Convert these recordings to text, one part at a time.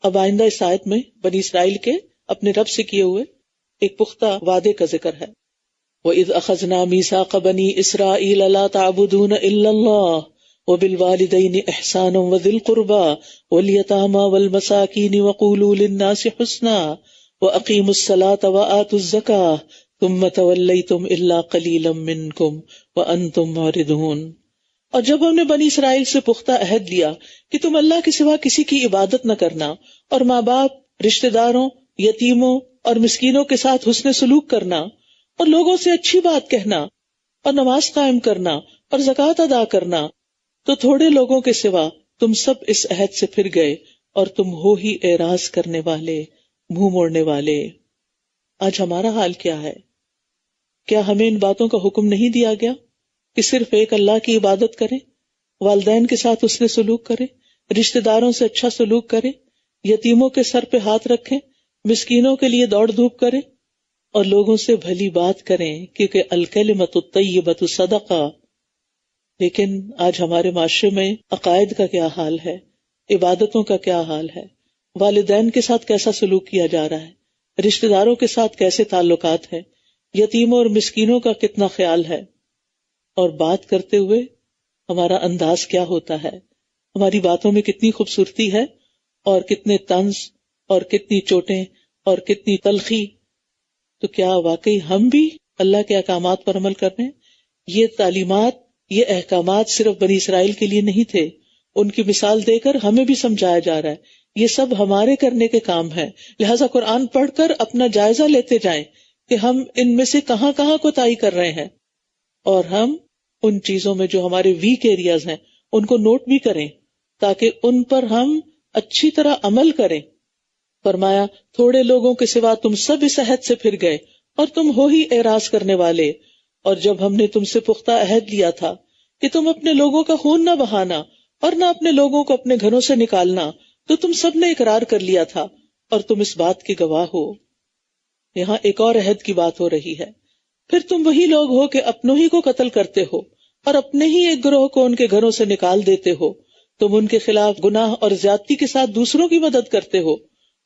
اب آئندہ اس آیت میں بنی اسرائیل کے اپنے رب سے کیے ہوئے ایک پختہ وعدے کا ذکر ہے. وَإِذْ أَخَذْنَا مِيثَاقَ بَنِي إِسْرَائِيلَ لَا تَعْبُدُونَ إِلَّا اللَّهَ وَبِالْوَالِدَيْنِ إِحْسَانًا وَذِي الْقُرْبَى وَالْيَتَامَى وَالْمَسَاكِينِ وَقُولُوا لِلنَّاسِ حُسْنًا وَأَقِيمُوا الصَّلَاةَ وَآتُوا الزَّكَاةَ ثُمَّ تَوَلَّيْتُمْ إِلَّا قَلِيلًا مِّنكُمْ وَأَنْتُمْ مُعْرِضُونَ. اور جب ہم نے بنی اسرائیل سے پختہ عہد لیا کہ تم اللہ کے سوا کسی کی عبادت نہ کرنا اور ماں باپ، رشتہ داروں، یتیموں اور مسکینوں کے ساتھ حسن سلوک کرنا اور لوگوں سے اچھی بات کہنا اور نماز قائم کرنا اور زکوٰۃ ادا کرنا، تو تھوڑے لوگوں کے سوا تم سب اس عہد سے پھر گئے اور تم ہو ہی اعراض کرنے والے، منہ موڑنے والے. آج ہمارا حال کیا ہے؟ کیا ہمیں ان باتوں کا حکم نہیں دیا گیا کہ صرف ایک اللہ کی عبادت کریں، والدین کے ساتھ حسن سلوک کریں، رشتہ داروں سے اچھا سلوک کریں، یتیموں کے سر پہ ہاتھ رکھیں، مسکینوں کے لیے دوڑ دھوپ کریں اور لوگوں سے بھلی بات کریں، کیونکہ الکلمۃ الطیبۃ صدقہ. لیکن آج ہمارے معاشرے میں عقائد کا کیا حال ہے، عبادتوں کا کیا حال ہے، والدین کے ساتھ کیسا سلوک کیا جا رہا ہے، رشتہ داروں کے ساتھ کیسے تعلقات ہیں، یتیموں اور مسکینوں کا کتنا خیال ہے، اور بات کرتے ہوئے ہمارا انداز کیا ہوتا ہے، ہماری باتوں میں کتنی خوبصورتی ہے اور کتنے طنز اور کتنی چوٹیں اور کتنی تلخی. تو کیا واقعی ہم بھی اللہ کے احکامات پر عمل کر رہے ہیں؟ یہ تعلیمات، یہ احکامات صرف بنی اسرائیل کے لیے نہیں تھے، ان کی مثال دے کر ہمیں بھی سمجھایا جا رہا ہے. یہ سب ہمارے کرنے کے کام ہیں، لہٰذا قرآن پڑھ کر اپنا جائزہ لیتے جائیں کہ ہم ان میں سے کہاں کہاں کوتاہی کر رہے ہیں، اور ہم ان چیزوں میں جو ہمارے ویک ایریاز ہیں ان کو نوٹ بھی کریں تاکہ ان پر ہم اچھی طرح عمل کریں. فرمایا تھوڑے لوگوں کے سوا تم سب اس عہد سے پھر گئے اور تم ہو ہی اعراض کرنے والے. اور جب ہم نے تم سے پختہ عہد لیا تھا کہ تم اپنے لوگوں کا خون نہ بہانا اور نہ اپنے لوگوں کو اپنے گھروں سے نکالنا، تو تم سب نے اقرار کر لیا تھا اور تم اس بات کے گواہ ہو. یہاں ایک اور عہد کی بات ہو رہی ہے. پھر تم وہی لوگ ہو کہ اپنوں ہی کو قتل کرتے ہو اور اپنے ہی ایک گروہ کو ان کے گھروں سے نکال دیتے ہو. تم ان کے خلاف گناہ اور زیادتی کے ساتھ دوسروں کی مدد کرتے ہو،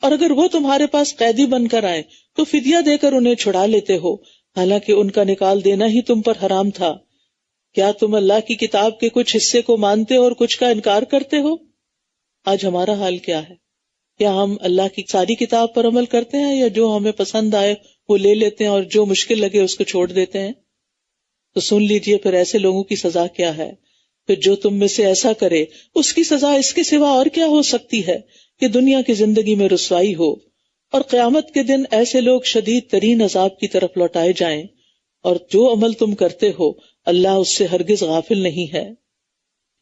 اور اگر وہ تمہارے پاس قیدی بن کر آئیں تو فدیہ دے کر انہیں چھڑا لیتے ہو، حالانکہ ان کا نکال دینا ہی تم پر حرام تھا. کیا تم اللہ کی کتاب کے کچھ حصے کو مانتے اور کچھ کا انکار کرتے ہو؟ آج ہمارا حال کیا ہے؟ کیا ہم اللہ کی ساری کتاب پر عمل کرتے ہیں، یا جو ہمیں پسند آئے وہ لے لیتے ہیں اور جو مشکل لگے اس کو چھوڑ دیتے ہیں؟ تو سن لیجئے پھر ایسے لوگوں کی سزا کیا ہے. پھر جو تم میں سے ایسا کرے اس کی سزا اس کے سوا اور کیا ہو سکتی ہے کہ دنیا کی زندگی میں رسوائی ہو، اور قیامت کے دن ایسے لوگ شدید ترین عذاب کی طرف لوٹائے جائیں. اور جو عمل تم کرتے ہو اللہ اس سے ہرگز غافل نہیں ہے.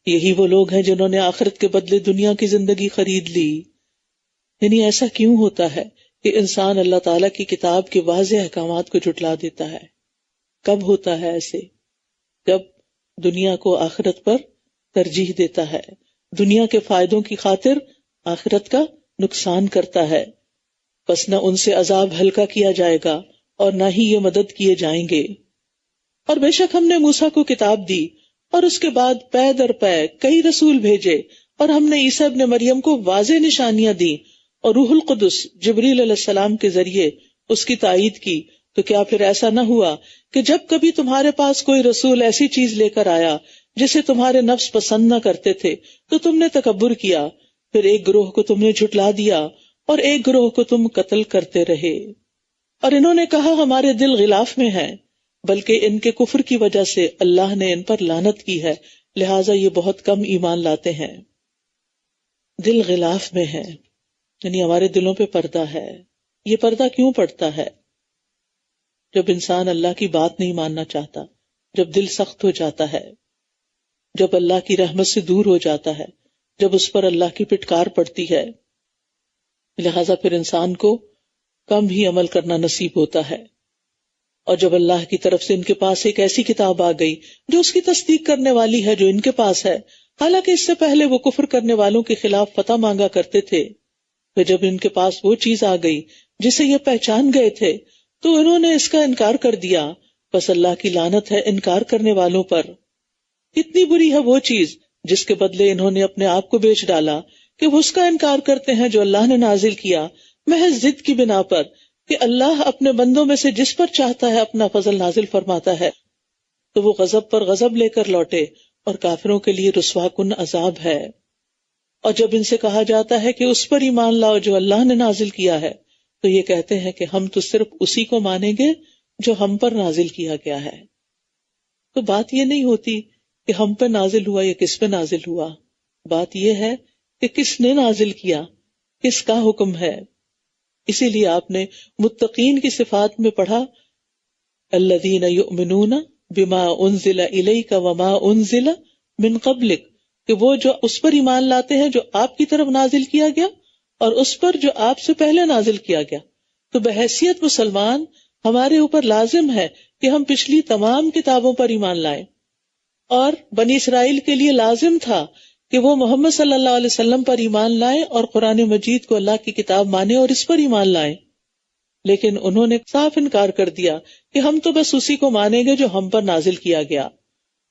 یہی وہ لوگ ہیں جنہوں نے آخرت کے بدلے دنیا کی زندگی خرید لی. یعنی ایسا کیوں ہوتا ہے کہ انسان اللہ تعالیٰ کی کتاب کے واضح احکامات کو جھٹلا دیتا ہے؟ کب ہوتا ہے ایسے؟ جب دنیا کو آخرت پر ترجیح دیتا ہے، دنیا کے فائدوں کی خاطر آخرت کا نقصان کرتا ہے. بس نہ ان سے عذاب ہلکا کیا جائے گا اور نہ ہی یہ مدد کیے جائیں گے. اور بے شک ہم نے موسیٰ کو کتاب دی اور اس کے بعد پے در پے کئی رسول بھیجے، اور ہم نے عیسیٰ ابن مریم کو واضح نشانیاں دی اور روح القدس جبریل علیہ السلام کے ذریعے اس کی تائید کی. تو کیا پھر ایسا نہ ہوا کہ جب کبھی تمہارے پاس کوئی رسول ایسی چیز لے کر آیا جسے تمہارے نفس پسند نہ کرتے تھے تو تم نے تکبر کیا، پھر ایک گروہ کو تم نے جھٹلا دیا اور ایک گروہ کو تم قتل کرتے رہے. اور انہوں نے کہا ہمارے دل غلاف میں ہیں، بلکہ ان کے کفر کی وجہ سے اللہ نے ان پر لعنت کی ہے، لہٰذا یہ بہت کم ایمان لاتے ہیں. دل غلاف میں ہے یعنی ہمارے دلوں پہ پردہ ہے. یہ پردہ کیوں پڑتا ہے؟ جب انسان اللہ کی بات نہیں ماننا چاہتا، جب دل سخت ہو جاتا ہے، جب اللہ کی رحمت سے دور ہو جاتا ہے، جب اس پر اللہ کی پٹکار پڑتی ہے. لہٰذا پھر انسان کو کم ہی عمل کرنا نصیب ہوتا ہے. اور جب اللہ کی طرف سے ان کے پاس ایک ایسی کتاب آ گئی جو اس کی تصدیق کرنے والی ہے جو ان کے پاس ہے، حالانکہ اس سے پہلے وہ کفر کرنے والوں کے خلاف فتح مانگا کرتے تھے، پھر جب ان کے پاس وہ چیز آ گئی جسے یہ پہچان گئے تھے تو انہوں نے اس کا انکار کر دیا. بس اللہ کی لعنت ہے انکار کرنے والوں پر. کتنی بری ہے وہ چیز جس کے بدلے انہوں نے اپنے آپ کو بیچ ڈالا کہ وہ اس کا انکار کرتے ہیں جو اللہ نے نازل کیا محض ضد کی بنا پر کہ اللہ اپنے بندوں میں سے جس پر چاہتا ہے اپنا فضل نازل فرماتا ہے تو وہ غضب پر غضب لے کر لوٹے، اور کافروں کے لیے رسوا کن عذاب ہے۔ اور جب ان سے کہا جاتا ہے کہ اس پر ایمان لاؤ جو اللہ نے نازل کیا ہے تو یہ کہتے ہیں کہ ہم تو صرف اسی کو مانیں گے جو ہم پر نازل کیا گیا ہے۔ تو بات یہ نہیں ہوتی کہ ہم پہ نازل ہوا یا کس پہ نازل ہوا، بات یہ ہے کہ کس نے نازل کیا، کس کا حکم ہے۔ اسی لیے آپ نے متقین کی صفات میں پڑھا الذین یؤمنون بما انزل الیک وما انزل من قبلک، کہ وہ جو اس پر ایمان لاتے ہیں جو آپ کی طرف نازل کیا گیا اور اس پر جو آپ سے پہلے نازل کیا گیا۔ تو بحیثیت مسلمان ہمارے اوپر لازم ہے کہ ہم پچھلی تمام کتابوں پر ایمان لائیں، اور بنی اسرائیل کے لیے لازم تھا کہ وہ محمد صلی اللہ علیہ وسلم پر ایمان لائیں اور قرآن مجید کو اللہ کی کتاب مانیں اور اس پر ایمان لائیں، لیکن انہوں نے صاف انکار کر دیا کہ ہم تو بس اسی کو مانیں گے جو ہم پر نازل کیا گیا،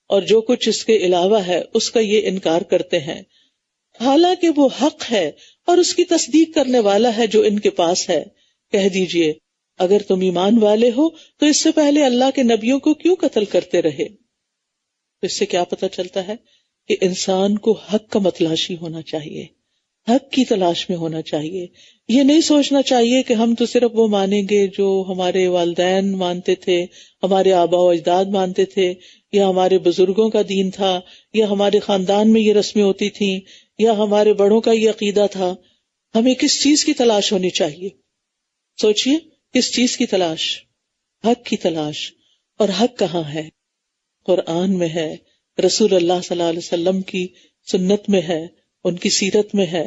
اور جو کچھ اس کے علاوہ ہے اس کا یہ انکار کرتے ہیں، حالانکہ وہ حق ہے اور اس کی تصدیق کرنے والا ہے جو ان کے پاس ہے۔ کہہ دیجئے اگر تم ایمان والے ہو تو اس سے پہلے اللہ کے نبیوں کو کیوں قتل کرتے رہے؟ تو اس سے کیا پتہ چلتا ہے کہ انسان کو حق کا متلاشی ہونا چاہیے، حق کی تلاش میں ہونا چاہیے۔ یہ نہیں سوچنا چاہیے کہ ہم تو صرف وہ مانیں گے جو ہمارے والدین مانتے تھے، ہمارے آباء و اجداد مانتے تھے، یا ہمارے بزرگوں کا دین تھا، یا ہمارے خاندان میں یہ رسمیں ہوتی تھیں، یا ہمارے بڑوں کا یہ عقیدہ تھا۔ ہمیں کس چیز کی تلاش ہونی چاہیے؟ سوچئے، کس چیز کی تلاش؟ حق کی تلاش۔ اور حق کہاں ہے؟ قرآن میں ہے، رسول اللہ صلی اللہ علیہ وسلم کی سنت میں ہے، ان کی سیرت میں ہے۔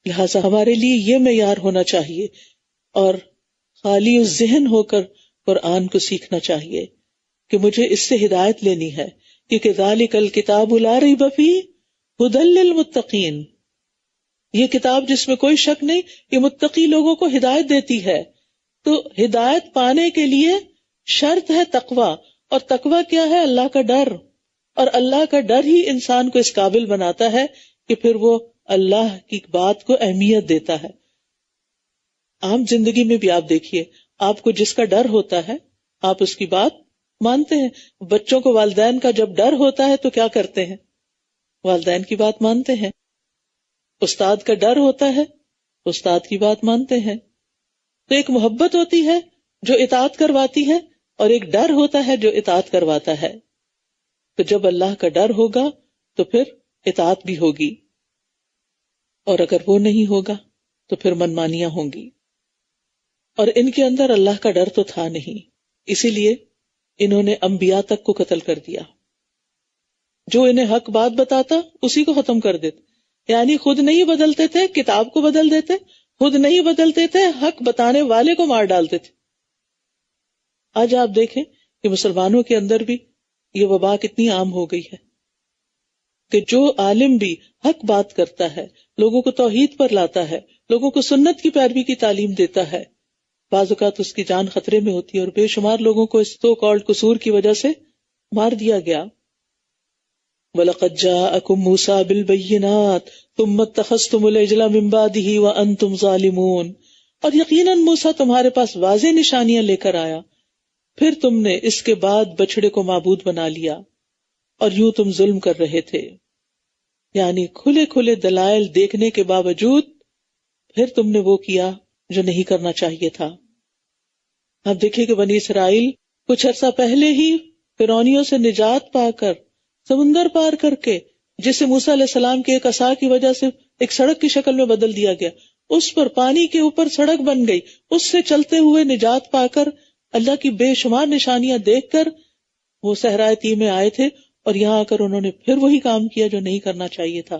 لہٰذا ہمارے لیے یہ معیار ہونا چاہیے، اور خالی ذہن ہو کر قرآن کو سیکھنا چاہیے کہ مجھے اس سے ہدایت لینی ہے، کیونکہ ذالک الکتاب لا ریب فیہ ھدی للمتقین، یہ کتاب جس میں کوئی شک نہیں، یہ متقی لوگوں کو ہدایت دیتی ہے۔ تو ہدایت پانے کے لیے شرط ہے تقویٰ، اور تقویٰ کیا ہے؟ اللہ کا ڈر، اور اللہ کا ڈر ہی انسان کو اس قابل بناتا ہے کہ پھر وہ اللہ کی بات کو اہمیت دیتا ہے۔ عام زندگی میں بھی آپ دیکھیے، آپ کو جس کا ڈر ہوتا ہے آپ اس کی بات مانتے ہیں۔ بچوں کو والدین کا جب ڈر ہوتا ہے تو کیا کرتے ہیں؟ والدین کی بات مانتے ہیں۔ استاد کا ڈر ہوتا ہے، استاد کی بات مانتے ہیں۔ تو ایک محبت ہوتی ہے جو اطاعت کرواتی ہے، اور ایک ڈر ہوتا ہے جو اطاعت کرواتا ہے۔ تو جب اللہ کا ڈر ہوگا تو پھر اطاعت بھی ہوگی، اور اگر وہ نہیں ہوگا تو پھر منمانیاں ہوں گی۔ اور ان کے اندر اللہ کا ڈر تو تھا نہیں، اسی لیے انہوں نے انبیاء تک کو قتل کر دیا۔ جو انہیں حق بات بتاتا اسی کو ختم کر دیتے، یعنی خود نہیں بدلتے تھے، کتاب کو بدل دیتے، خود نہیں بدلتے تھے، حق بتانے والے کو مار ڈالتے تھے۔ آج آپ دیکھیں کہ مسلمانوں کے اندر بھی یہ وبا کتنی عام ہو گئی ہے کہ جو عالم بھی حق بات کرتا ہے، لوگوں کو توحید پر لاتا ہے، لوگوں کو سنت کی پیروی کی تعلیم دیتا ہے، بعض اوقات اس کی جان خطرے میں ہوتی ہے، اور بے شمار لوگوں کو اس سو کالڈ قصور کی وجہ سے مار دیا گیا۔ وَلَقَدْ جَاءَكُم مُوسَىٰ بِالْبَيِّنَاتِ ثُمَّ اتَّخَذْتُمُ الْعِجْلَ مِن بَعْدِهِ وَأَنتُمْ ظَالِمُونَ، اور یقیناً موسیٰ تمہارے پاس واضح نشانیاں لے کر آیا، پھر تم نے اس کے بعد بچڑے کو معبود بنا لیا، اور یوں تم ظلم کر رہے تھے۔ یعنی کھلے کھلے دلائل دیکھنے کے باوجود پھر تم نے وہ کیا جو نہیں کرنا چاہیے تھا۔ اب دیکھیں کہ بنی اسرائیل کچھ عرصہ پہلے ہی فرعونیوں سے نجات پا کر سمندر پار کر کے، جسے موسیٰ علیہ السلام کے ایک عصا کی وجہ سے ایک سڑک کی شکل میں بدل دیا گیا، اس پر پانی کے اوپر سڑک بن گئی، اس سے چلتے ہوئے نجات پا کر اللہ کی بے شمار نشانیاں دیکھ کر وہ صحرائے طی میں آئے تھے، اور یہاں آ کر انہوں نے پھر وہی کام کیا جو نہیں کرنا چاہیے تھا،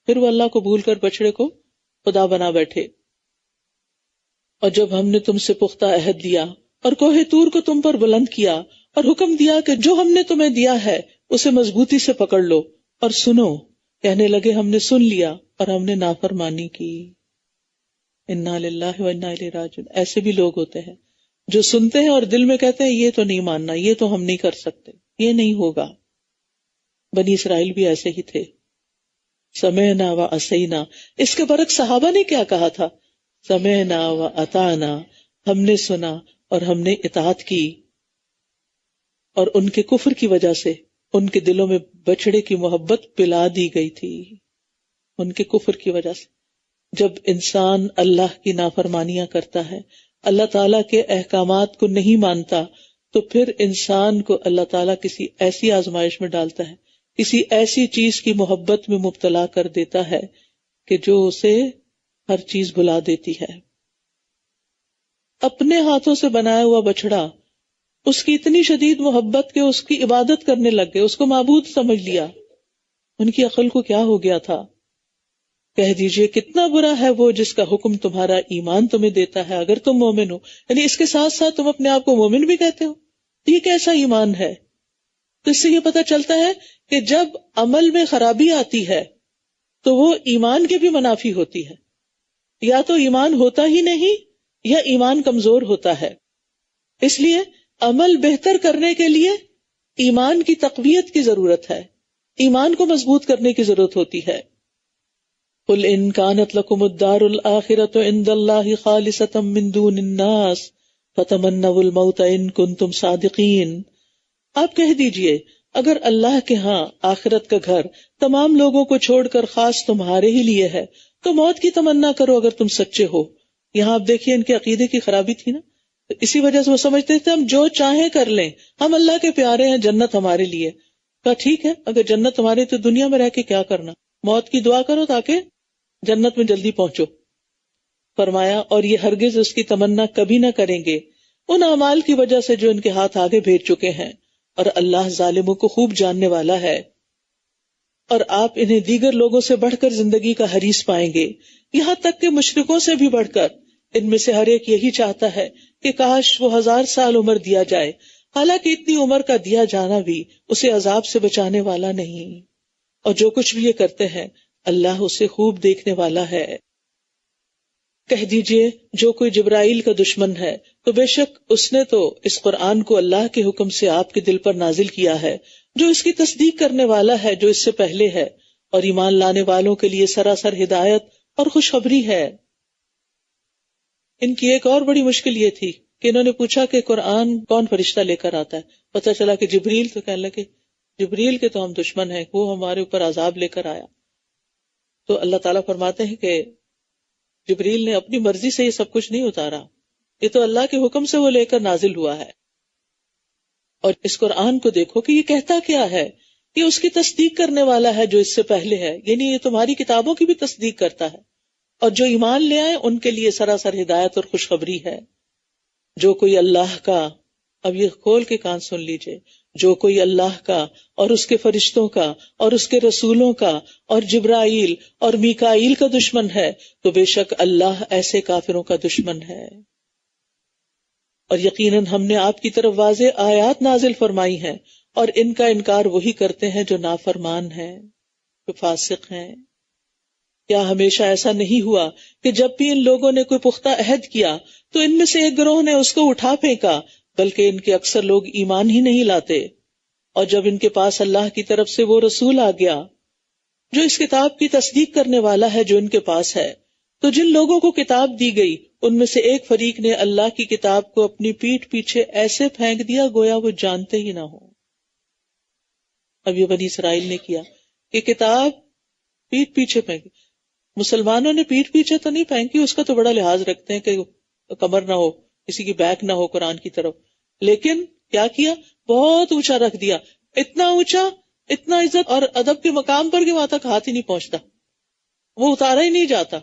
پھر وہ اللہ کو بھول کر بچڑے کو خدا بنا بیٹھے۔ اور جب ہم نے تم سے پختہ عہد لیا اور کوہ طور کو تم پر بلند کیا اور حکم دیا کہ جو ہم نے تمہیں دیا ہے اسے مضبوطی سے پکڑ لو اور سنو، کہنے لگے ہم نے سن لیا اور ہم نے نافرمانی کی۔ انا للہ و انا الیہ راجعون۔ ایسے بھی لوگ ہوتے ہیں جو سنتے ہیں اور دل میں کہتے ہیں یہ تو نہیں ماننا، یہ تو ہم نہیں کر سکتے، یہ نہیں ہوگا۔ بنی اسرائیل بھی ایسے ہی تھے، سمعنا و عصینا. اس کے برعکس صحابہ نے کیا کہا تھا؟ سمعنا و اطعنا، ہم نے سنا اور ہم نے اطاعت کی. اور ان کے کفر کی وجہ سے ان کے دلوں میں بچڑے کی محبت پلا دی گئی تھی. ان کے کفر کی وجہ سے جب انسان اللہ کی نافرمانیاں کرتا ہے، اللہ تعالیٰ کے احکامات کو نہیں مانتا، تو پھر انسان کو اللہ تعالیٰ کسی ایسی آزمائش میں ڈالتا ہے، کسی ایسی چیز کی محبت میں مبتلا کر دیتا ہے کہ جو اسے ہر چیز بھلا دیتی ہے. اپنے ہاتھوں سے بنایا ہوا بچڑا، اس کی اتنی شدید محبت کہ اس کی عبادت کرنے لگ گئے، اس کو معبود سمجھ لیا. ان کی عقل کو کیا ہو گیا تھا؟ کہہ دیجئے کتنا برا ہے وہ جس کا حکم تمہارا ایمان تمہیں دیتا ہے اگر تم مومن ہو. یعنی اس کے ساتھ ساتھ تم اپنے آپ کو مومن بھی کہتے ہو. یہ کیسا ایمان ہے؟ تو اس سے یہ پتہ چلتا ہے کہ جب عمل میں خرابی آتی ہے تو وہ ایمان کے بھی منافی ہوتی ہے. یا تو ایمان ہوتا ہی نہیں یا ایمان کمزور ہوتا ہے. اس لیے عمل بہتر کرنے کے لیے ایمان کی تقویت کی ضرورت ہے، ایمان کو مضبوط کرنے کی ضرورت ہوتی ہے. قل ان كانت لكم الدار الآخرة عند الله خالصة من دون الناس فتمنوا الموت ان كنتم صادقین. آپ کہہ دیجئے اگر اللہ کے ہاں آخرت کا گھر تمام لوگوں کو چھوڑ کر خاص تمہارے ہی لیے ہے تو موت کی تمنا کرو اگر تم سچے ہو. یہاں آپ دیکھیے ان کے عقیدے کی خرابی تھی نا، اسی وجہ سے وہ سمجھتے تھے ہم جو چاہیں کر لیں، ہم اللہ کے پیارے ہیں، جنت ہمارے لیے. کہا ٹھیک ہے، اگر جنت تمہاری تو دنیا میں رہ کے کیا کرنا، موت کی دعا کرو تاکہ جنت میں جلدی پہنچو. فرمایا اور یہ ہرگز اس کی تمنا کبھی نہ کریں گے ان اعمال کی وجہ سے جو ان کے ہاتھ آگے بھیج چکے ہیں، اور اللہ ظالموں کو خوب جاننے والا ہے. اور آپ انہیں دیگر لوگوں سے بڑھ کر زندگی کا حریص پائیں گے، یہاں تک کہ مشرکوں سے بھی بڑھ کر. ان میں سے ہر ایک یہی چاہتا ہے کہ کاش وہ 1000 سال عمر دیا جائے، حالانکہ اتنی عمر کا دیا جانا بھی اسے عذاب سے بچانے والا نہیں. اور جو کچھ بھی یہ کرتے ہیں اللہ اسے خوب دیکھنے والا ہے. کہہ دیجئے جو کوئی جبرائیل کا دشمن ہے تو بے شک اس نے تو اس قرآن کو اللہ کے حکم سے آپ کے دل پر نازل کیا ہے، جو اس کی تصدیق کرنے والا ہے جو اس سے پہلے ہے، اور ایمان لانے والوں کے لیے سراسر ہدایت اور خوشخبری ہے. ان کی ایک اور بڑی مشکل یہ تھی کہ انہوں نے پوچھا کہ قرآن کون فرشتہ لے کر آتا ہے. پتہ چلا کہ جبریل. تو کہنے لگے جبریل کے تو ہم دشمن ہیں، وہ ہمارے اوپر عذاب لے کر آیا. تو اللہ تعالیٰ فرماتے ہیں کہ جبریل نے اپنی مرضی سے یہ سب کچھ نہیں اتارا، یہ تو اللہ کے حکم سے وہ لے کر نازل ہوا ہے. اور اس قرآن کو دیکھو کہ یہ کہتا کیا ہے، یہ اس کی تصدیق کرنے والا ہے جو اس سے پہلے ہے، یعنی یہ تمہاری کتابوں کی بھی تصدیق کرتا ہے، اور جو ایمان لے آئے ان کے لیے سراسر ہدایت اور خوشخبری ہے. جو کوئی اللہ کا، اب یہ کھول کے کان سن لیجئے، جو کوئی اللہ کا اور اس کے فرشتوں کا اور اس کے رسولوں کا اور جبرائیل اور میکائیل کا دشمن ہے تو بے شک اللہ ایسے کافروں کا دشمن ہے. اور یقیناً ہم نے آپ کی طرف واضح آیات نازل فرمائی ہیں، اور ان کا انکار وہی کرتے ہیں جو نافرمان ہیں، جو فاسق ہیں. کیا ہمیشہ ایسا نہیں ہوا کہ جب بھی ان لوگوں نے کوئی پختہ عہد کیا تو ان میں سے ایک گروہ نے اس کو اٹھا پھینکا، بلکہ ان کے اکثر لوگ ایمان ہی نہیں لاتے. اور جب ان کے پاس اللہ کی طرف سے وہ رسول آ گیا جو اس کتاب کی تصدیق کرنے والا ہے جو ان کے پاس ہے، تو جن لوگوں کو کتاب دی گئی ان میں سے ایک فریق نے اللہ کی کتاب کو اپنی پیٹھ پیچھے ایسے پھینک دیا گویا وہ جانتے ہی نہ ہو. اب یہ بنی اسرائیل نے کیا کہ کتاب پیٹھ پیچھے پھینکی. مسلمانوں نے پیٹھ پیچھے تو نہیں پھینکی، اس کا تو بڑا لحاظ رکھتے ہیں کہ کمر نہ ہو، کسی کی بیک نہ ہو قرآن کی طرف، لیکن کیا کیا، بہت اونچا رکھ دیا، اتنا اونچا، اتنا عزت اور ادب کے مقام پر کہ وہاں تک ہاتھ ہی نہیں پہنچتا، وہ اتارا ہی نہیں جاتا.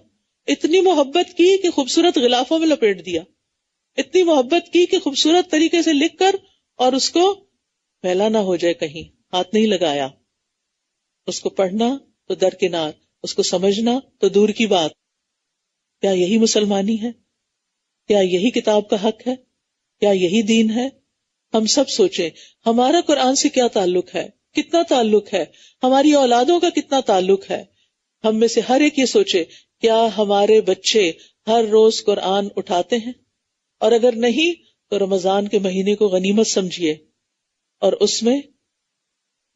اتنی محبت کی کہ خوبصورت غلافوں میں لپیٹ دیا، اتنی محبت کی کہ خوبصورت طریقے سے لکھ کر اور اس کو پھیلا نہ ہو جائے، کہیں ہاتھ نہیں لگایا. اس کو پڑھنا تو درکنار، اس کو سمجھنا تو دور کی بات. کیا یہی مسلمانی ہے؟ کیا یہی کتاب کا حق ہے؟ کیا یہی دین ہے؟ ہم سب سوچیں ہمارا قرآن سے کیا تعلق ہے، کتنا تعلق ہے، ہماری اولادوں کا کتنا تعلق ہے. ہم میں سے ہر ایک یہ سوچے کیا ہمارے بچے ہر روز قرآن اٹھاتے ہیں؟ اور اگر نہیں تو رمضان کے مہینے کو غنیمت سمجھیے اور اس میں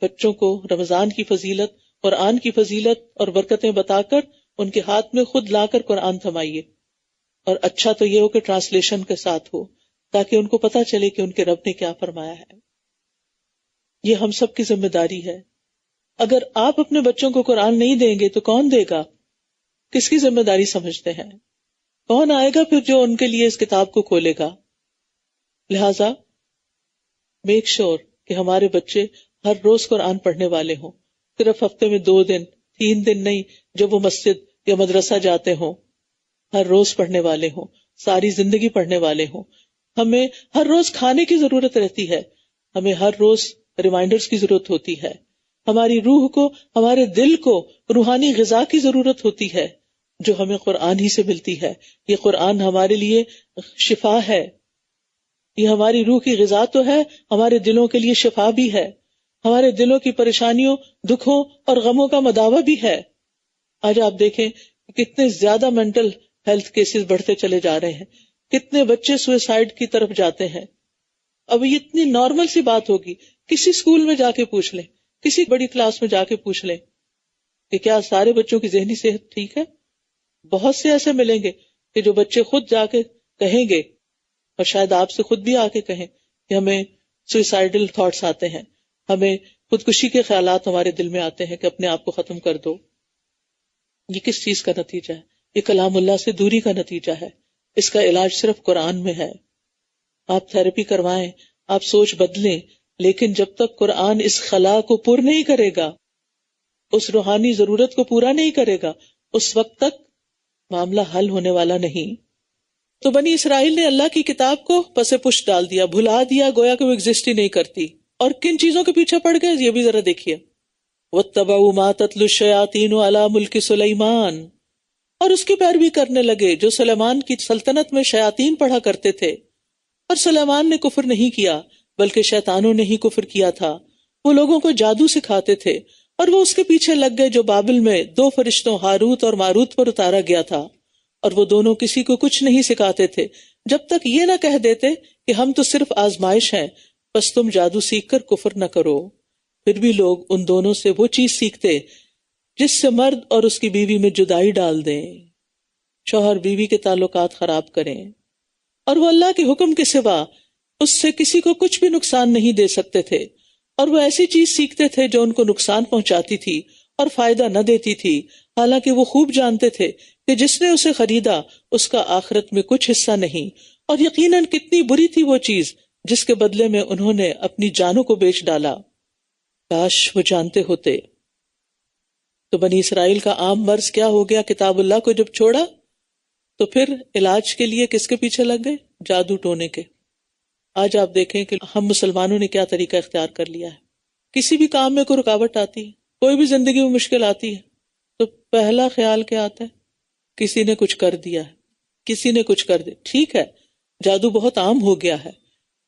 بچوں کو رمضان کی فضیلت قرآن کی فضیلت اور برکتیں بتا کر ان کے ہاتھ میں خود لا کر قرآن تھمائیے، اور اچھا تو یہ ہو کہ ٹرانسلیشن کے ساتھ ہو، تاکہ ان کو پتا چلے کہ ان کے رب نے کیا فرمایا ہے۔ یہ ہم سب کی ذمہ داری ہے۔ اگر آپ اپنے بچوں کو قرآن نہیں دیں گے تو کون دے گا؟ کس کی ذمہ داری سمجھتے ہیں؟ کون آئے گا پھر جو ان کے لیے اس کتاب کو کھولے گا؟ لہذا میک شور کہ ہمارے بچے ہر روز قرآن پڑھنے والے ہوں، صرف ہفتے میں 2 دن 3 دن نہیں، جب وہ مسجد یا مدرسہ جاتے ہوں ہر روز پڑھنے والے ہوں، ساری زندگی پڑھنے والے ہوں۔ ہمیں ہر روز کھانے کی ضرورت رہتی ہے، ہمیں ہر روز ریمائنڈرز کی ضرورت ہوتی ہے، ہماری روح کو، ہمارے دل کو روحانی غذا کی ضرورت ہوتی ہے جو ہمیں قرآن ہی سے ملتی ہے۔ یہ قرآن ہمارے لیے شفا ہے، یہ ہماری روح کی غذا تو ہے، ہمارے دلوں کے لیے شفا بھی ہے، ہمارے دلوں کی پریشانیوں، دکھوں اور غموں کا مداوع بھی ہے۔ آج آپ دیکھیں کتنے زیادہ مینٹل ہیلتھ کیسز بڑھتے چلے جا رہے ہیں، کتنے بچے سوئسائڈ کی طرف جاتے ہیں۔ اب یہ اتنی نارمل سی بات ہوگی، کسی اسکول میں جا کے پوچھ لیں، کسی بڑی کلاس میں جا کے پوچھ لیں کہ کیا سارے بچوں کی ذہنی صحت ٹھیک ہے؟ بہت سے ایسے ملیں گے کہ جو بچے خود جا کے کہیں گے، اور شاید آپ سے خود بھی آ کے کہیں کہ ہمیں سوئسائڈل تھاٹس آتے ہیں، ہمیں خودکشی کے خیالات ہمارے دل میں آتے ہیں کہ اپنے آپ کو ختم کر دو۔ یہ کس چیز کا نتیجہ ہے؟ یہ کلام اللہ سے دوری کا نتیجہ ہے۔ اس کا علاج صرف قرآن میں ہے۔ آپ تھراپی کروائیں، آپ سوچ بدلیں، لیکن جب تک قرآن اس خلا کو پر نہیں کرے گا، اس روحانی ضرورت کو پورا نہیں کرے گا، اس وقت تک معاملہ حل ہونے والا نہیں۔ تو بنی اسرائیل نے اللہ کی کتاب کو پس پش ڈال دیا، بھلا دیا، گویا کہ وہ ایگزسٹ ہی نہیں کرتی۔ اور کن چیزوں کے پیچھے پڑ گئے یہ بھی ذرا دیکھیے۔ وَاتَّبَعُوا مَا تَتْلُو الشَّيَاطِينُ عَلَى مُلْكِ سُلَيْمَانَ، اور اس کی پیروی کرنے لگے جو سلیمان کی سلطنت میں شیاطین پڑھا کرتے تھے۔ اور سلیمان نے کفر نہیں کیا بلکہ شیطانوں نے ہی کفر کیا تھا۔ وہ لوگوں کو جادو سکھاتے تھے اور وہ اس کے پیچھے لگ گئے جو بابل میں 2 فرشتوں ہاروت اور ماروت پر اتارا گیا تھا، اور وہ دونوں کسی کو کچھ نہیں سکھاتے تھے جب تک یہ نہ کہہ دیتے کہ ہم تو صرف آزمائش ہیں، بس تم جادو سیکھ کر کفر نہ کرو۔ پھر بھی لوگ ان دونوں سے وہ چیز سیکھتے جس سے مرد اور اس کی بیوی میں جدائی ڈال دیں، شوہر بیوی کے تعلقات خراب کریں، اور وہ اللہ کے حکم کے سوا اس سے کسی کو کچھ بھی نقصان نہیں دے سکتے تھے، اور وہ ایسی چیز سیکھتے تھے جو ان کو نقصان پہنچاتی تھی اور فائدہ نہ دیتی تھی، حالانکہ وہ خوب جانتے تھے کہ جس نے اسے خریدا اس کا آخرت میں کچھ حصہ نہیں، اور یقیناً کتنی بری تھی وہ چیز جس کے بدلے میں انہوں نے اپنی جانوں کو بیچ ڈالا۔ کاش وہ جانتے ہوتے۔ تو بنی اسرائیل کا عام مرض کیا ہو گیا؟ کتاب اللہ کو جب چھوڑا تو پھر علاج کے لیے کس کے پیچھے لگ گئے؟ جادو ٹونے کے۔ آج آپ دیکھیں کہ ہم مسلمانوں نے کیا طریقہ اختیار کر لیا ہے۔ کسی بھی کام میں کوئی رکاوٹ آتی ہے، کوئی بھی زندگی میں مشکل آتی ہے تو پہلا خیال کیا آتا ہے؟ کسی نے کچھ کر دیا ہے، کسی نے کچھ کر دیا۔ ٹھیک ہے، جادو بہت عام ہو گیا ہے،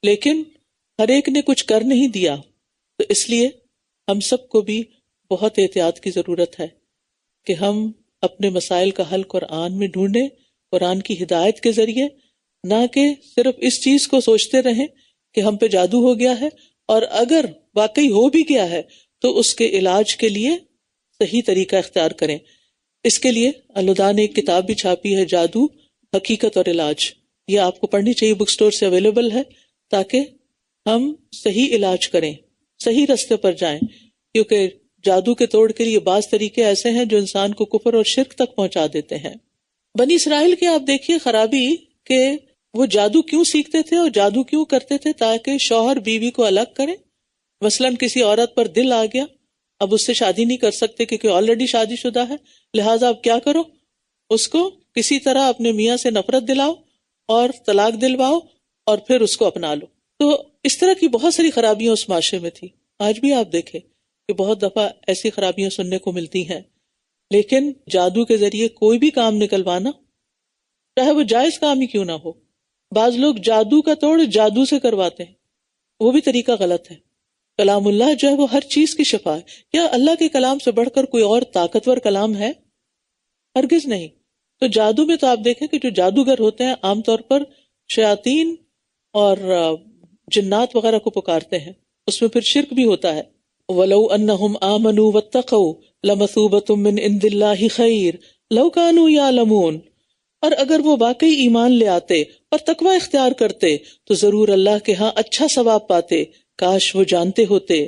لیکن ہر ایک نے کچھ کر نہیں دیا۔ تو اس لیے ہم سب کو بھی بہت احتیاط کی ضرورت ہے کہ ہم اپنے مسائل کا حل قرآن میں ڈھونڈیں، قرآن کی ہدایت کے ذریعے، نہ کہ صرف اس چیز کو سوچتے رہیں کہ ہم پہ جادو ہو گیا ہے، اور اگر واقعی ہو بھی گیا ہے تو اس کے علاج کے لیے صحیح طریقہ اختیار کریں۔ اس کے لیے الہدا نے ایک کتاب بھی چھاپی ہے، جادو، حقیقت اور علاج۔ یہ آپ کو پڑھنی چاہیے، بک سٹور سے اویلیبل ہے، تاکہ ہم صحیح علاج کریں، صحیح رستے پر جائیں، کیونکہ جادو کے توڑ کے لیے بعض طریقے ایسے ہیں جو انسان کو کفر اور شرک تک پہنچا دیتے ہیں۔ بنی اسرائیل کے آپ دیکھیے خرابی کہ وہ جادو کیوں سیکھتے تھے اور جادو کیوں کرتے تھے؟ تاکہ شوہر بیوی کو الگ کریں۔ مثلاً کسی عورت پر دل آ گیا، اب اس سے شادی نہیں کر سکتے کیونکہ آلریڈی شادی شدہ ہے، لہٰذا اب کیا کرو، اس کو کسی طرح اپنے میاں سے نفرت دلاؤ اور طلاق دلواؤ اور پھر اس کو اپنا لو۔ تو اس طرح کی بہت ساری خرابیاں اس معاشرے میں تھی۔ آج بھی آپ دیکھیں کہ بہت دفعہ ایسی خرابیاں سننے کو ملتی ہیں، لیکن جادو کے ذریعے کوئی بھی کام نکلوانا، چاہے وہ جائز کام ہی کیوں نہ ہو، بعض لوگ جادو کا توڑ جادو سے کرواتے ہیں، وہ بھی طریقہ غلط ہے۔ کلام اللہ جو ہے وہ ہر چیز کی شفا ہے۔ کیا اللہ کے کلام سے بڑھ کر کوئی اور طاقتور کلام ہے؟ ہرگز نہیں۔ تو جادو میں تو آپ دیکھیں کہ جو جادوگر ہوتے ہیں عام طور پر شیاطین اور جنات وغیرہ کو پکارتے ہیں، اس میں پھر شرک بھی ہوتا ہے۔ وَلَوْ أَنَّهُمْ آمَنُوا وَاتَّقَوْا لمثوبۃ من عند اللہ خیر لو کانوا یعلمون، اور اگر وہ واقعی ایمان لے آتے اور تقوی اختیار کرتے تو ضرور اللہ کے ہاں اچھا ثواب پاتے، کاش وہ جانتے ہوتے۔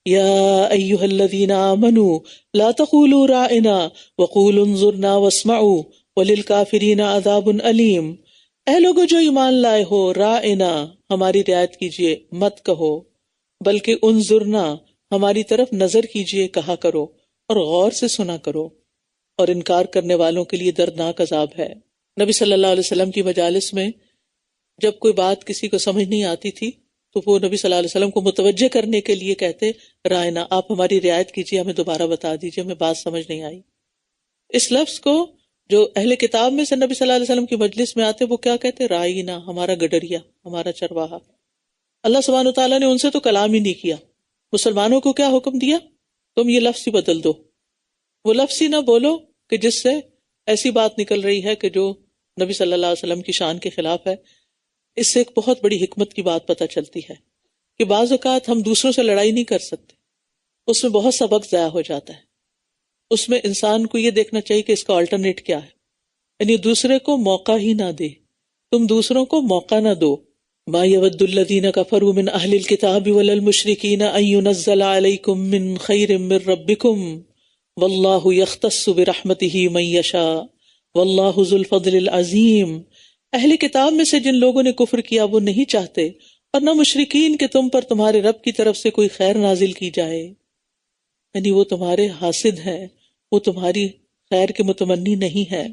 یا ایھا الذین آمنوا لا تقولوا راعنا وقولوا انظرنا واسمعوا وللکافرین عذاب علیم، اے لوگو جو ایمان لائے ہو، راعنا ہماری رعایت کیجیے، مت کہو، بلکہ انظرنا ہماری طرف نظر کیجیے کہا کرو، اور غور سے سنا کرو، اور انکار کرنے والوں کے لیے دردناک عذاب ہے۔ نبی صلی اللہ علیہ وسلم کی مجالس میں جب کوئی بات کسی کو سمجھ نہیں آتی تھی تو وہ نبی صلی اللہ علیہ وسلم کو متوجہ کرنے کے لیے کہتے، رائنا، آپ ہماری رعایت کیجیے، ہمیں دوبارہ بتا دیجیے، ہمیں بات سمجھ نہیں آئی۔ اس لفظ کو جو اہل کتاب میں سے نبی صلی اللہ علیہ وسلم کی مجلس میں آتے وہ کیا کہتے، رائنا، ہمارا گڈریا، ہمارا چرواہا۔ اللہ سبحانہ وتعالیٰ نے ان سے تو کلام ہی نہیں کیا، مسلمانوں کو کیا حکم دیا، تم یہ لفظ ہی بدل دو، وہ لفظ ہی نہ بولو کہ جس سے ایسی بات نکل رہی ہے کہ جو نبی صلی اللہ علیہ وسلم کی شان کے خلاف ہے۔ اس سے ایک بہت بڑی حکمت کی بات پتہ چلتی ہے کہ بعض اوقات ہم دوسروں سے لڑائی نہیں کر سکتے، اس میں بہت سا وقت ضائع ہو جاتا ہے۔ اس میں انسان کو یہ دیکھنا چاہیے کہ اس کا آلٹرنیٹ کیا ہے، یعنی دوسرے کو موقع ہی نہ دے، تم دوسروں کو موقع نہ دو۔ ما یود الذین کفروا من اہل الکتاب ولا المشرکین ان ینزل علیکم من خیر من ربکم واللہ یختص برحمتہ من یشاء واللہ ذو الفضل العظیم۔ اہل کتاب میں سے جن لوگوں نے کفر کیا وہ نہیں چاہتے، اور نہ مشرکین کہ تم پر تمہارے رب کی طرف سے کوئی خیر نازل کی جائے، یعنی وہ تمہارے حاسد ہیں، وہ تمہاری خیر کے متمنی نہیں ہے۔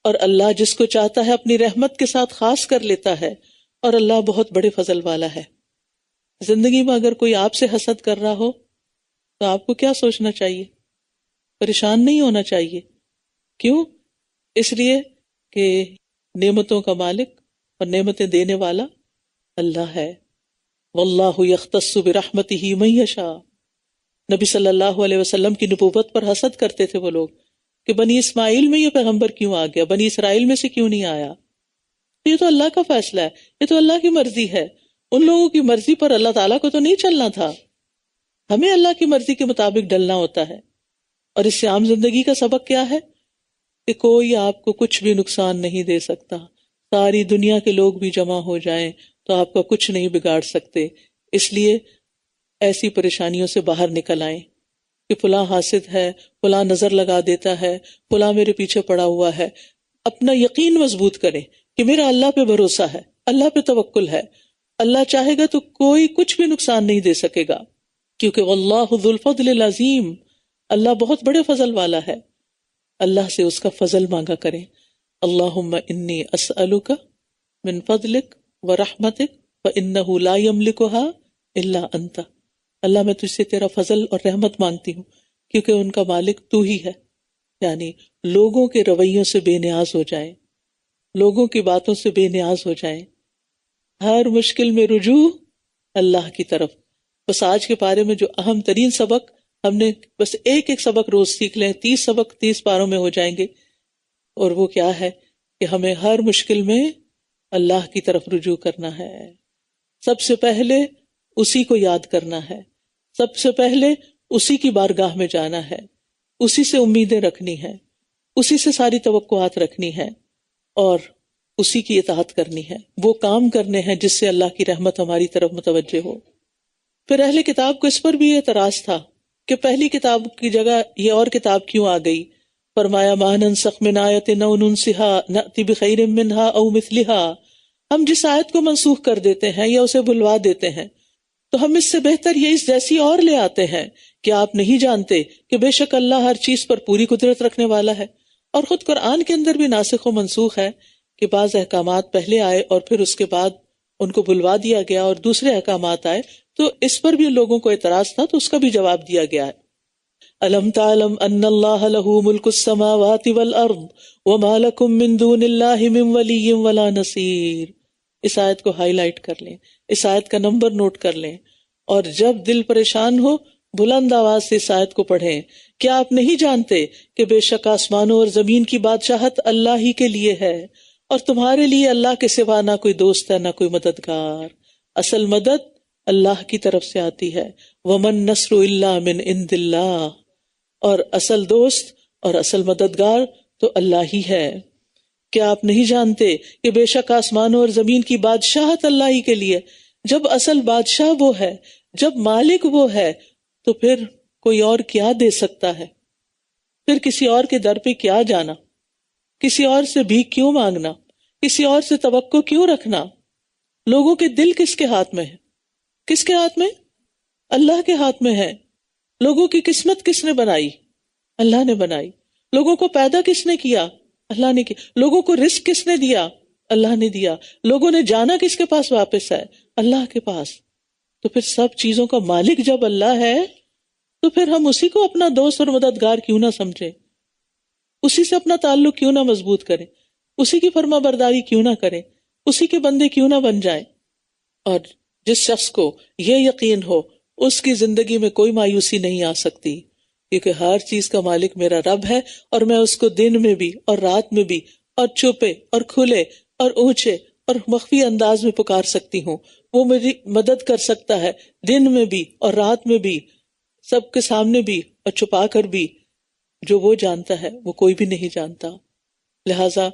اور اللہ جس کو چاہتا ہے اپنی رحمت کے ساتھ خاص کر لیتا ہے، اور اللہ بہت بڑے فضل والا ہے۔ زندگی میں اگر کوئی آپ سے حسد کر رہا ہو تو آپ کو کیا سوچنا چاہیے؟ پریشان نہیں ہونا چاہیے۔ کیوں؟ اس لیے کہ نعمتوں کا مالک اور نعمتیں دینے والا اللہ ہے۔ واللہ یختص برحمتہ من یشاء۔ نبی صلی اللہ علیہ وسلم کی نبوت پر حسد کرتے تھے وہ لوگ کہ بنی اسماعیل میں یہ پیغمبر کیوں آ گیا، بنی اسرائیل میں سے کیوں نہیں آیا؟ یہ تو اللہ کا فیصلہ ہے، یہ تو اللہ کی مرضی ہے، ان لوگوں کی مرضی پر اللہ تعالیٰ کو تو نہیں چلنا تھا، ہمیں اللہ کی مرضی کے مطابق ڈلنا ہوتا ہے۔ اور اس سے عام زندگی کا سبق کیا ہے کہ کوئی آپ کو کچھ بھی نقصان نہیں دے سکتا، ساری دنیا کے لوگ بھی جمع ہو جائیں تو آپ کا کچھ نہیں بگاڑ سکتے۔ اس لیے ایسی پریشانیوں سے باہر نکل آئیں کہ فلاں حاسد ہے، فلاں نظر لگا دیتا ہے، فلاں میرے پیچھے پڑا ہوا ہے۔ اپنا یقین مضبوط کریں کہ میرا اللہ پہ بھروسہ ہے، اللہ پہ توکل ہے، اللہ چاہے گا تو کوئی کچھ بھی نقصان نہیں دے سکے گا، کیونکہ واللہ ذو الفضل العظیم، اللہ بہت بڑے فضل والا ہے۔ اللہ سے اس کا فضل مانگا کریں۔ اللہم انی اسألک من فضلک ورحمتک فإنہ لا یملکھا الا انت۔ اللہ میں تجھ سے تیرا فضل اور رحمت مانگتی ہوں کیونکہ ان کا مالک تو ہی ہے، یعنی لوگوں کے رویوں سے بے نیاز ہو جائیں، لوگوں کی باتوں سے بے نیاز ہو جائیں، ہر مشکل میں رجوع اللہ کی طرف۔ بس آج کے پارے میں جو اہم ترین سبق ہم نے بس ایک سبق روز سیکھ لیں، 30 سبق 30 پاروں میں ہو جائیں گے، اور وہ کیا ہے کہ ہمیں ہر مشکل میں اللہ کی طرف رجوع کرنا ہے، سب سے پہلے اسی کو یاد کرنا ہے، سب سے پہلے اسی کی بارگاہ میں جانا ہے، اسی سے امیدیں رکھنی ہیں، اسی سے ساری توقعات رکھنی ہے، اور اسی کی اطاعت کرنی ہے، وہ کام کرنے ہیں جس سے اللہ کی رحمت ہماری طرف متوجہ ہو۔ پھر اہل کتاب کو اس پر بھی اعتراض تھا کہ پہلی کتاب کی جگہ یہ اور کتاب کیوں آ گئی؟ فرمایا ما ننسخ من آیت او ننسها نأتی بخیر منہا او مثلہا، ہم جس آیت کو منسوخ کر دیتے ہیں یا اسے بھلوا دیتے ہیں تو ہم اس سے بہتر یہ اس جیسی اور لے آتے ہیں۔ کیا آپ نہیں جانتے کہ بے شک اللہ ہر چیز پر پوری قدرت رکھنے والا ہے؟ اور خود قرآن کے اندر بھی ناسخ و منسوخ ہے کہ بعض احکامات پہلے آئے اور پھر اس کے بعد ان کو بھلوا دیا گیا اور دوسرے احکامات آئے، تو اس پر بھی لوگوں کو اعتراض تھا، تو اس کا بھی جواب دیا گیا ہے۔ الم تعلم ان اللہ لہ ملک السماوات والارض وما لکم من دون اللہ من ولی ولا نصیر۔ اس آیت کو ہائی لائٹ کر لیں، اس آیت کا نمبر نوٹ کر لیں، اور جب دل پریشان ہو بلند آواز سے اس آیت کو پڑھیں۔ کیا آپ نہیں جانتے کہ بے شک آسمانوں اور زمین کی بادشاہت اللہ ہی کے لیے ہے، اور تمہارے لیے اللہ کے سوا نہ کوئی دوست ہے نہ کوئی مددگار، اصل مدد اللہ کی طرف سے آتی ہے۔ ومن نصر الا من عند اللہ، اور اصل دوست اور اصل مددگار تو اللہ ہی ہے۔ کیا آپ نہیں جانتے کہ بے شک آسمانوں اور زمین کی بادشاہت اللہ ہی کے لیے؟ جب اصل بادشاہ وہ ہے، جب مالک وہ ہے، تو پھر کوئی اور کیا دے سکتا ہے؟ پھر کسی اور کے در پہ کیا جانا؟ کسی اور سے بھی کیوں مانگنا؟ کسی اور سے توقع کیوں رکھنا؟ لوگوں کے دل کس کے ہاتھ میں ہے؟ کس کے ہاتھ میں؟ اللہ کے ہاتھ میں ہے۔ لوگوں کی قسمت کس نے بنائی؟ اللہ نے بنائی۔ لوگوں کو پیدا کس نے کیا؟ اللہ نے کیا۔ لوگوں کو رزق کس نے دیا؟ اللہ نے دیا۔ لوگوں نے جانا کس کے پاس واپس ہے؟ اللہ کے پاس۔ تو پھر سب چیزوں کا مالک جب اللہ ہے تو پھر ہم اسی کو اپنا دوست اور مددگار کیوں نہ سمجھیں؟ اسی سے اپنا تعلق کیوں نہ مضبوط کریں؟ اسی کی فرما برداری کیوں نہ کریں؟ اسی کے بندے کیوں نہ بن جائیں؟ اور جس شخص کو یہ یقین ہو اس کی زندگی میں کوئی مایوسی نہیں آ سکتی، کیونکہ ہر چیز کا مالک میرا رب ہے، اور میں اس کو دن میں بھی اور رات میں بھی اور چھپے اور کھلے اور اونچے اور مخفی انداز میں پکار سکتی ہوں۔ وہ میری مدد کر سکتا ہے دن میں بھی اور رات میں بھی، سب کے سامنے بھی اور چھپا کر بھی۔ جو وہ جانتا ہے وہ کوئی بھی نہیں جانتا، لہٰذا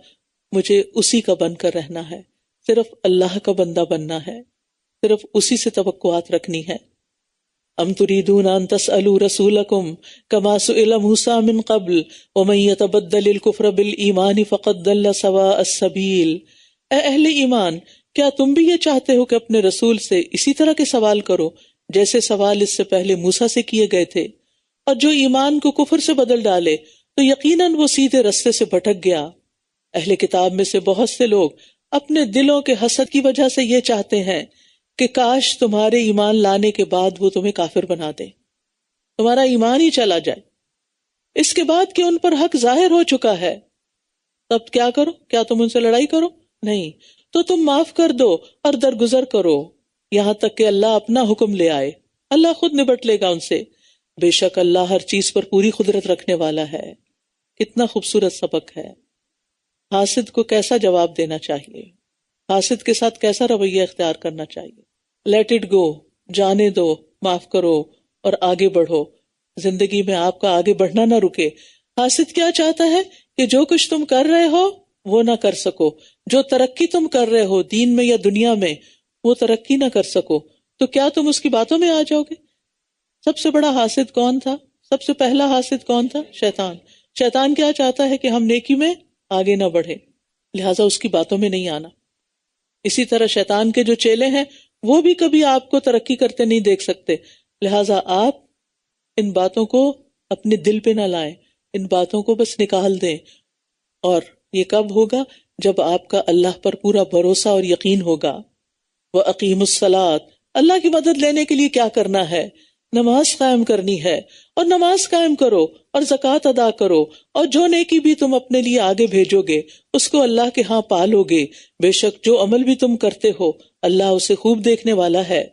مجھے اسی کا بن کر رہنا ہے، صرف اللہ کا بندہ بننا ہے، صرف اسی سے توقعات رکھنی ہے۔ ام تريدون ان تسألوا رسولكم كما سئل موسى من قبل ومن يتبدل الكفر بالایمان فقد ضل سواء السبیل۔ اے اہل ایمان، کیا تم بھی یہ چاہتے ہو کہ اپنے رسول سے اسی طرح کے سوال کرو جیسے سوال اس سے پہلے موسیٰ سے کیے گئے تھے؟ اور جو ایمان کو کفر سے بدل ڈالے تو یقیناً وہ سیدھے رستے سے بھٹک گیا۔ اہل کتاب میں سے بہت سے لوگ اپنے دلوں کے حسد کی وجہ سے یہ چاہتے ہیں کہ کاش تمہارے ایمان لانے کے بعد وہ تمہیں کافر بنا دے، تمہارا ایمان ہی چلا جائے، اس کے بعد کہ ان پر حق ظاہر ہو چکا ہے۔ تب کیا کرو؟ کیا تم ان سے لڑائی کرو؟ نہیں، تو تم معاف کر دو اور درگزر کرو یہاں تک کہ اللہ اپنا حکم لے آئے۔ اللہ خود نبٹ لے گا ان سے، بے شک اللہ ہر چیز پر پوری قدرت رکھنے والا ہے۔ کتنا خوبصورت سبق ہے۔ حاسد کو کیسا جواب دینا چاہیے، حاسد کے ساتھ کیسا رویہ اختیار کرنا چاہیے؟ لیٹ اٹ گو، جانے دو، معاف کرو اور آگے بڑھو۔ زندگی میں آپ کا آگے بڑھنا نہ رکے۔ حاسد کیا چاہتا ہے کہ جو کچھ تم کر رہے ہو وہ نہ کر سکو، جو ترقی تم کر رہے ہو دین میں یا دنیا میں وہ ترقی نہ کر سکو، تو کیا تم اس کی باتوں میں آ جاؤ گے؟ سب سے بڑا حاسد کون تھا؟ سب سے پہلا حاسد کون تھا؟ شیطان۔ شیطان کیا چاہتا ہے کہ ہم نیکی میں آگے نہ بڑھے، لہٰذا اس کی باتوں میں نہیں آنا۔ اسی طرح شیطان کے جو چیلے ہیں وہ بھی کبھی آپ کو ترقی کرتے نہیں دیکھ سکتے، لہٰذا آپ ان باتوں کو اپنے دل پہ نہ لائیں، ان باتوں کو بس نکال دیں۔ اور یہ کب ہوگا؟ جب آپ کا اللہ پر پورا بھروسہ اور یقین ہوگا۔ وَأَقِيمُوا الصَّلَاةَ، اللہ کی مدد لینے کے لیے کیا کرنا ہے؟ نماز قائم کرنی ہے، اور نماز قائم کرو اور زکوٰۃ ادا کرو، اور جو نیکی بھی تم اپنے لیے آگے بھیجو گے اس کو اللہ کے ہاں پالو گے، بے شک جو عمل بھی تم کرتے ہو اللہ اسے خوب دیکھنے والا ہے۔